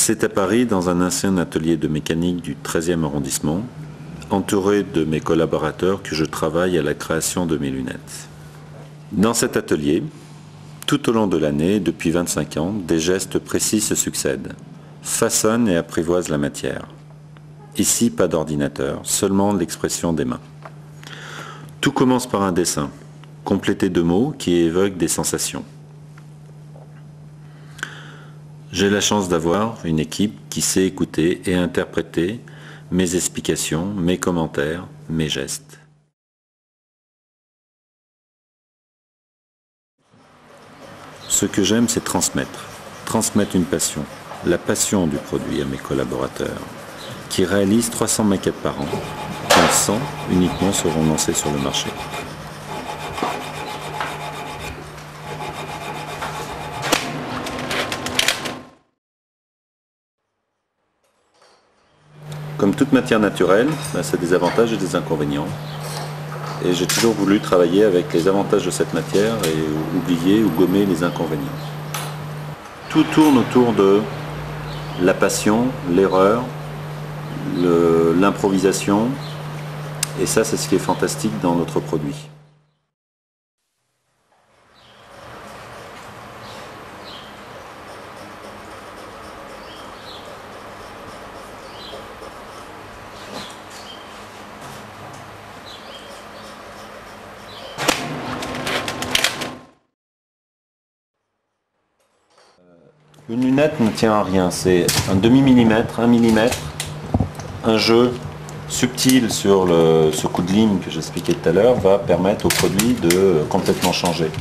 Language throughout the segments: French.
C'est à Paris, dans un ancien atelier de mécanique du 13e arrondissement, entouré de mes collaborateurs, que je travaille à la création de mes lunettes. Dans cet atelier, tout au long de l'année, depuis 25 ans, des gestes précis se succèdent, façonnent et apprivoisent la matière. Ici, pas d'ordinateur, seulement l'expression des mains. Tout commence par un dessin, complété de mots qui évoquent des sensations. J'ai la chance d'avoir une équipe qui sait écouter et interpréter mes explications, mes commentaires, mes gestes. Ce que j'aime, c'est transmettre une passion, la passion du produit à mes collaborateurs, qui réalisent 300 maquettes par an, dont 100 uniquement seront lancées sur le marché. Comme toute matière naturelle, ça a des avantages et des inconvénients. Et j'ai toujours voulu travailler avec les avantages de cette matière et oublier ou gommer les inconvénients. Tout tourne autour de la passion, l'erreur, l'improvisation. Et ça, c'est ce qui est fantastique dans notre produit. Une lunette ne tient à rien, c'est un demi-millimètre, 1 millimètre, un jeu subtil sur ce coup de lime que j'expliquais tout à l'heure va permettre au produit de complètement changer.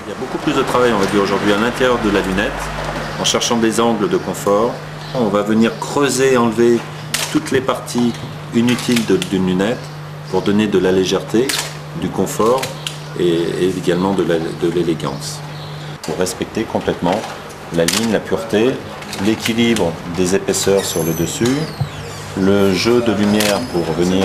Il y a beaucoup plus de travail, on va dire, aujourd'hui à l'intérieur de la lunette, en cherchant des angles de confort. On va venir creuser, enlever toutes les parties inutiles d'une lunette pour donner de la légèreté, du confort et également de l'élégance. Pour respecter complètement la ligne, la pureté, l'équilibre des épaisseurs sur le dessus, le jeu de lumière pour venir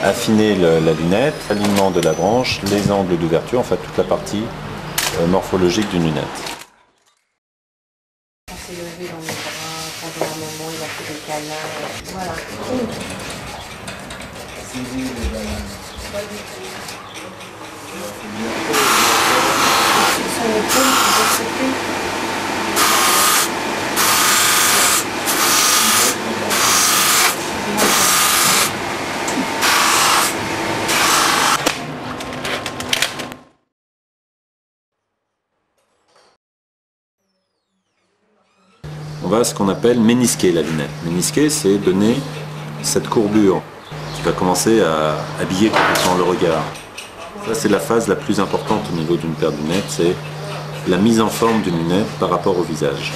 affiner la lunette, l'alignement de la branche, les angles d'ouverture, enfin toute la partie morphologique d'une lunette. On s'est levé dans mes bras, pendant un moment il a fait des câlins, voilà. on va ce qu'on appelle ménisquer la lunette. Ménisquer, c'est donner cette courbure qui va commencer à habiller complètement le regard. Ça, c'est la phase la plus importante au niveau d'une paire de lunettes, c'est la mise en forme d'une lunette par rapport au visage.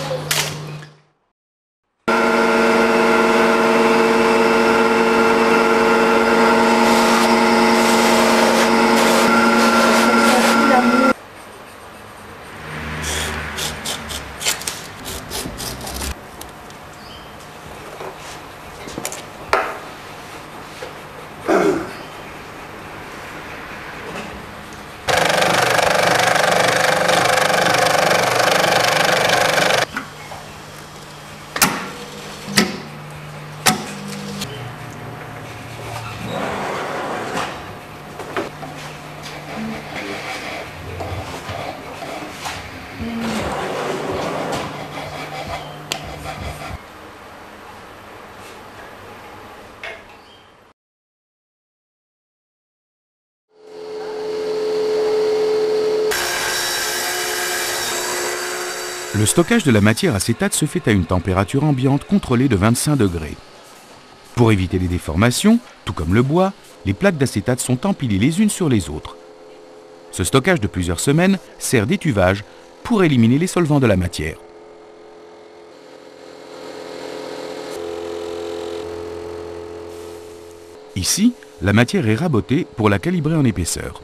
Le stockage de la matière acétate se fait à une température ambiante contrôlée de 25 degrés. Pour éviter les déformations, tout comme le bois, les plaques d'acétate sont empilées les unes sur les autres. Ce stockage de plusieurs semaines sert d'étuvage pour éliminer les solvants de la matière. Ici, la matière est rabotée pour la calibrer en épaisseur.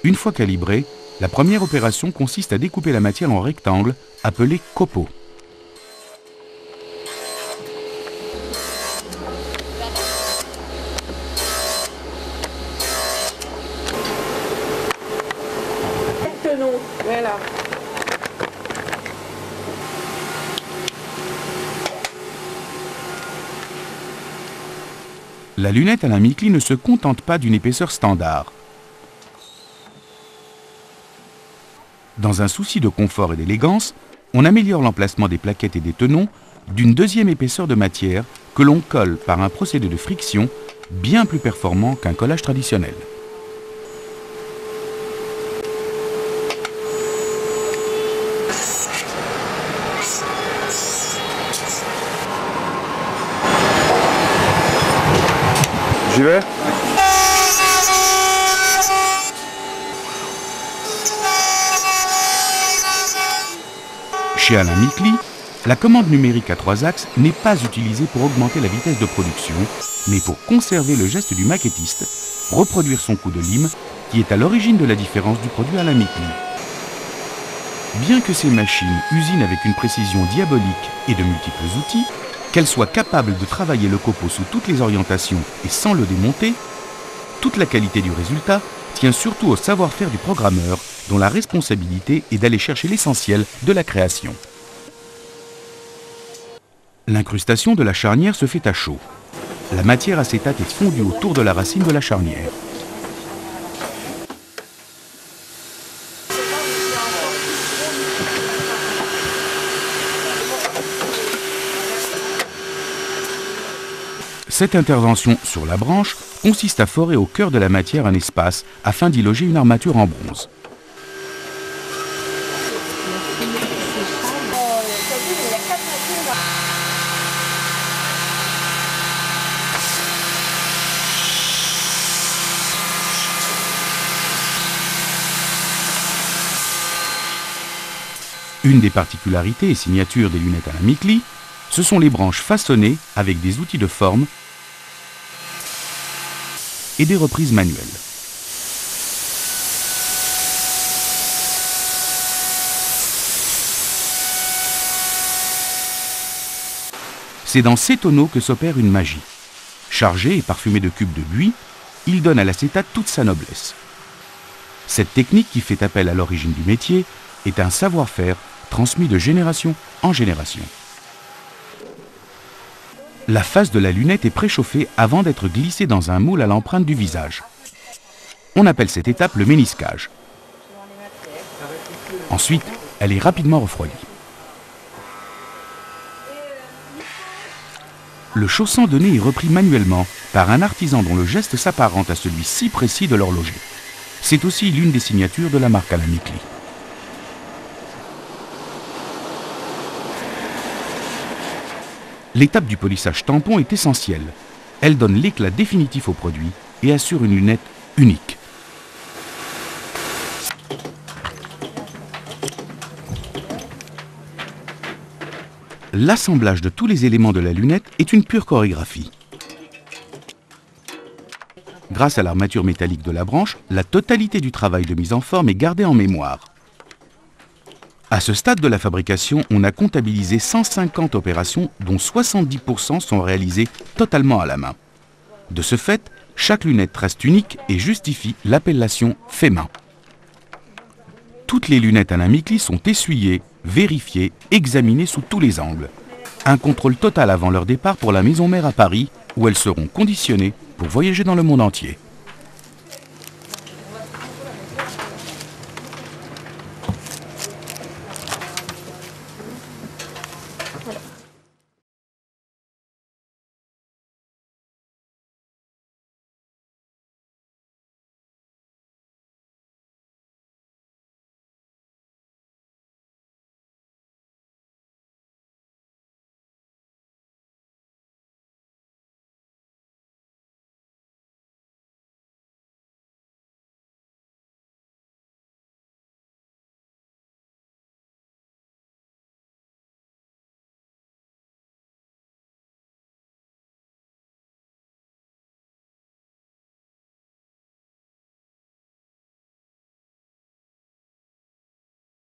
Une fois calibrée, la première opération consiste à découper la matière en rectangles, appelés copeaux. Voilà. La lunette à la Mikli ne se contente pas d'une épaisseur standard. Dans un souci de confort et d'élégance, on améliore l'emplacement des plaquettes et des tenons d'une deuxième épaisseur de matière que l'on colle par un procédé de friction bien plus performant qu'un collage traditionnel. J'y vais ? Chez Alain Mikli, la commande numérique à 3 axes n'est pas utilisée pour augmenter la vitesse de production, mais pour conserver le geste du maquettiste, reproduire son coup de lime, qui est à l'origine de la différence du produit Alain Mikli. Bien que ces machines usinent avec une précision diabolique et de multiples outils, qu'elles soient capables de travailler le copeau sous toutes les orientations et sans le démonter, toute la qualité du résultat tient surtout au savoir-faire du programmeur, dont la responsabilité est d'aller chercher l'essentiel de la création. L'incrustation de la charnière se fait à chaud. La matière acétate est fondue autour de la racine de la charnière. Cette intervention sur la branche consiste à forer au cœur de la matière un espace afin d'y loger une armature en bronze. Une des particularités et signatures des lunettes Alain Mikli, ce sont les branches façonnées avec des outils de forme et des reprises manuelles. C'est dans ces tonneaux que s'opère une magie. Chargé et parfumé de cubes de buis, il donne à l'acétate toute sa noblesse. Cette technique qui fait appel à l'origine du métier est un savoir-faire transmis de génération en génération. La face de la lunette est préchauffée avant d'être glissée dans un moule à l'empreinte du visage. On appelle cette étape le ménisquage. Ensuite, elle est rapidement refroidie. Le chaussant de nez est repris manuellement par un artisan dont le geste s'apparente à celui si précis de l'horloger. C'est aussi l'une des signatures de la marque Alain Micli. L'étape du polissage tampon est essentielle. Elle donne l'éclat définitif au produit et assure une lunette unique. L'assemblage de tous les éléments de la lunette est une pure chorégraphie. Grâce à l'armature métallique de la branche, la totalité du travail de mise en forme est gardée en mémoire. À ce stade de la fabrication, on a comptabilisé 150 opérations dont 70% sont réalisées totalement à la main. De ce fait, chaque lunette reste unique et justifie l'appellation fait main. Toutes les lunettes Alain Micli sont essuyées, vérifiées, examinées sous tous les angles. Un contrôle total avant leur départ pour la maison mère à Paris, où elles seront conditionnées pour voyager dans le monde entier.